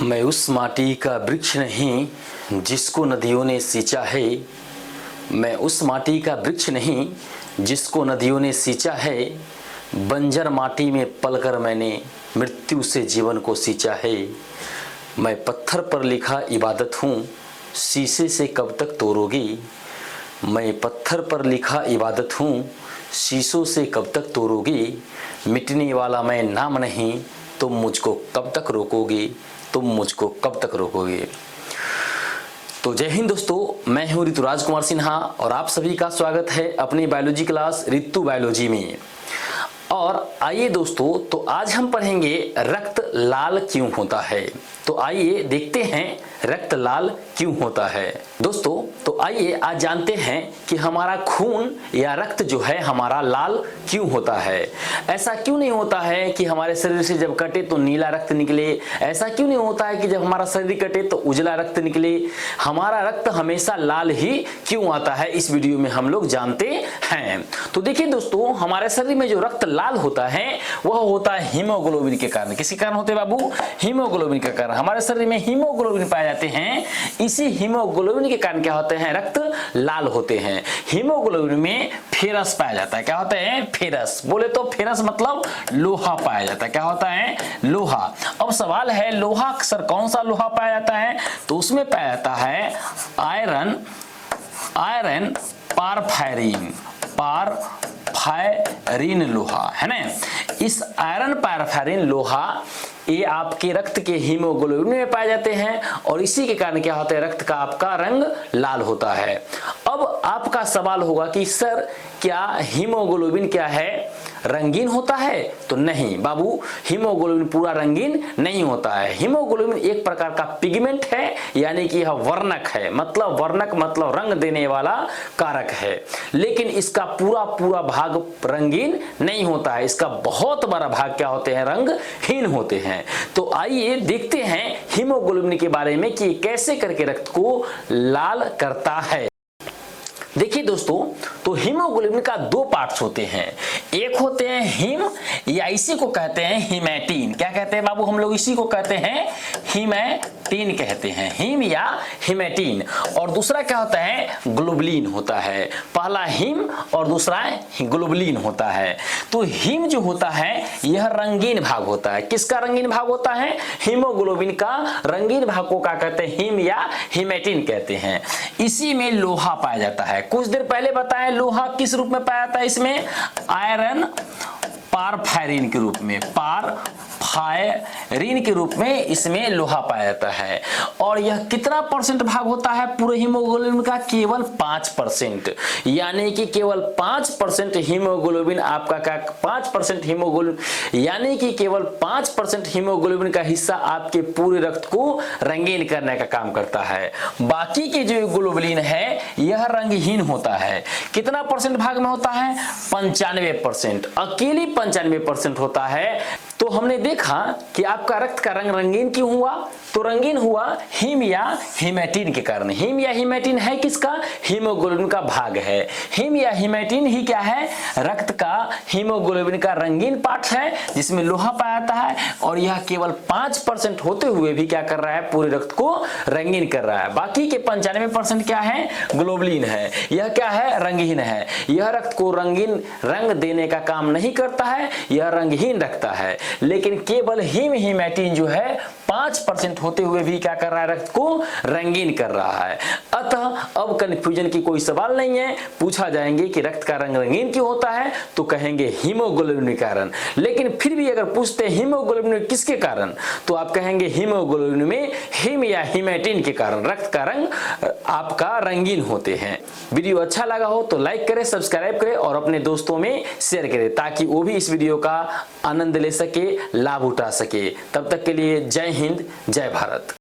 मैं उस माटी का वृक्ष नहीं जिसको नदियों ने सींचा है। मैं उस माटी का वृक्ष नहीं जिसको नदियों ने सींचा है। बंजर माटी में पलकर मैंने मृत्यु से जीवन को सींचा है। मैं पत्थर पर लिखा इबादत हूँ, शीशे से कब तक तोड़ोगी। मैं पत्थर पर लिखा इबादत हूँ, शीशों से कब तक तोड़ोगी। मिटने वाला मैं नाम नहीं, तुम मुझको कब तक रोकोगी, तुम मुझको कब तक रोकोगे। तो जय हिंद दोस्तों, मैं हूं ऋतुराज कुमार सिन्हा और आप सभी का स्वागत है अपनी बायोलॉजी क्लास ऋतु बायोलॉजी में। और आइए दोस्तों, तो आज हम पढ़ेंगे रक्त लाल क्यों होता है। तो आइए देखते हैं रक्त लाल क्यों होता है। दोस्तों तो आइए आज जानते हैं कि हमारा खून या रक्त जो है हमारा लाल क्यों होता है। ऐसा क्यों नहीं होता है कि हमारे शरीर से जब कटे तो नीला रक्त निकले। ऐसा क्यों नहीं होता है कि जब हमारा शरीर कटे तो उजला रक्त निकले। हमारा रक्त हमेशा लाल ही क्यों आता है, इस वीडियो में हम लोग जानते हैं। तो देखिए दोस्तों, हमारे शरीर में जो रक्त लाल होता है वह होता है हीमोग्लोबिन के कारण। किसी कारण होते हैं बाबू? हीमोग्लोबिन के कारण। हमारे शरीर में हीमोग्लोबिन पाए जाते हैं। इसी हीमोग्लोबिन के कारण क्या होते हैं, रक्त लाल होते हैं। हीमोग्लोबिन में फेरस पाया जाता है। क्या होता है? फेरस। बोले तो फेरस मतलब लोहा पाया जाता है। क्या होता है? लोहा। अब सवाल है, लोहा अक्सर कौन सा लोहा पाया जाता है? तो उसमें पाया जाता है आयरन पारफायरिन लोहा, है ना। इस आयरन पारफायरिन लोहा ये आपके रक्त के हीमोग्लोबिन में पाए जाते हैं और इसी के कारण क्या होता है, रक्त का आपका रंग लाल होता है। अब आपका सवाल होगा कि सर क्या हीमोग्लोबिन क्या है, रंगीन होता है? तो नहीं बाबू, हीमोग्लोबिन पूरा रंगीन नहीं होता है। हीमोग्लोबिन एक प्रकार का पिगमेंट है, यानी कि यह वर्णक है। वर्णक मतलब रंग देने वाला कारक है, लेकिन इसका पूरा भाग रंगीन नहीं होता है। इसका बहुत बड़ा भाग क्या होते हैं, रंगहीन होते हैं। तो आइए देखते हैं हीमोग्लोबिन के बारे में कि कैसे करके रक्त को लाल करता है। देखिए दोस्तों, तो हीमोग्लोबिन का दो पार्ट्स होते हैं। एक होते हैं हीम, या इसी को कहते हैं हीमैटिन। क्या कहते हैं बाबू? हम लोग इसी को कहते हैं हीमैटिन कहते हैं, हीम या हीमैटिन। और दूसरा क्या होता है, ग्लोबुलिन होता है। पहला हीम और दूसरा ग्लोबुलिन होता है। तो हीम जो होता है यह रंगीन भाग होता है। किसका रंगीन भाग होता है? हीमोग्लोबिन का रंगीन भाग को क्या कहते हैं, हीम या हीमैटिन कहते हैं। इसी में लोहा पाया जाता है। कुछ देर पहले बताया लोहा किस रूप में पाया जाता है, इसमें आयरन पारफायरिन के रूप में, पारफायरिन के रूप में इसमें लोहा पाया जाता है। और यह कितना परसेंट भाग होता है पूरे हीमोग्लोबिन का? केवल 5%। यानी कि केवल 5% हीमोग्लोबिन आपका क्या, 5% हीमोग्लोबिन, यानी कि केवल 5% हीमोग्लोबिन का हिस्सा आपके पूरे रक्त को रंगीन करने का काम करता है। बाकी के जो ग्लोबुलिन है यह रंगहीन होता है। कितना परसेंट भाग में होता है? 95%। अकेली 95% होता है। तो हमने देखा कि आपका रक्त का रंग रंगीन क्यों हुआ? तो रंगीन हुआ हीम या हीमैटिन के कारण। हीम या हीमैटिन है किसका? हीमोग्लोबिन का भाग है। हीम या हीमैटिन ही क्या है? रक्त का हीमोग्लोबिन का रंगीन पार्ट है जिसमें लोहा पाया जाता है। और यह केवल 5% होते हुए भी क्या कर रहा है, पूरे रक्त को रंगीन कर रहा है। बाकी के 95% क्या है? ग्लोबुलिन है। यह क्या है? रंगहीन है। यह रक्त को रंगीन रंग देने का काम नहीं करता है, यह रंगहीन रखता है। लेकिन केवल हीमैटिन जो है 5% होते हुए भी क्या कर रहा है, रक्त को रंगीन कर रहा है। अतः अब कंफ्यूजन की कोई सवाल नहीं है। पूछा जाएंगे कि रक्त का रंग रंगीन क्यों होता है, तो कहेंगे हीमोग्लोबिन के कारण। लेकिन फिर भी अगर पूछते हैं हीमोग्लोबिन किसके कारण, तो आप कहेंगे हीमोग्लोबिन में हीम या हीमैटिन के कारण रक्त का रंग आपका रंगीन होते हैं। वीडियो अच्छा लगा हो तो लाइक करें, सब्सक्राइब करें और अपने दोस्तों में शेयर करें ताकि वो भी इस वीडियो का आनंद ले सके, लाभ उठा सके। तब तक के लिए जय हिंद, जय भारत।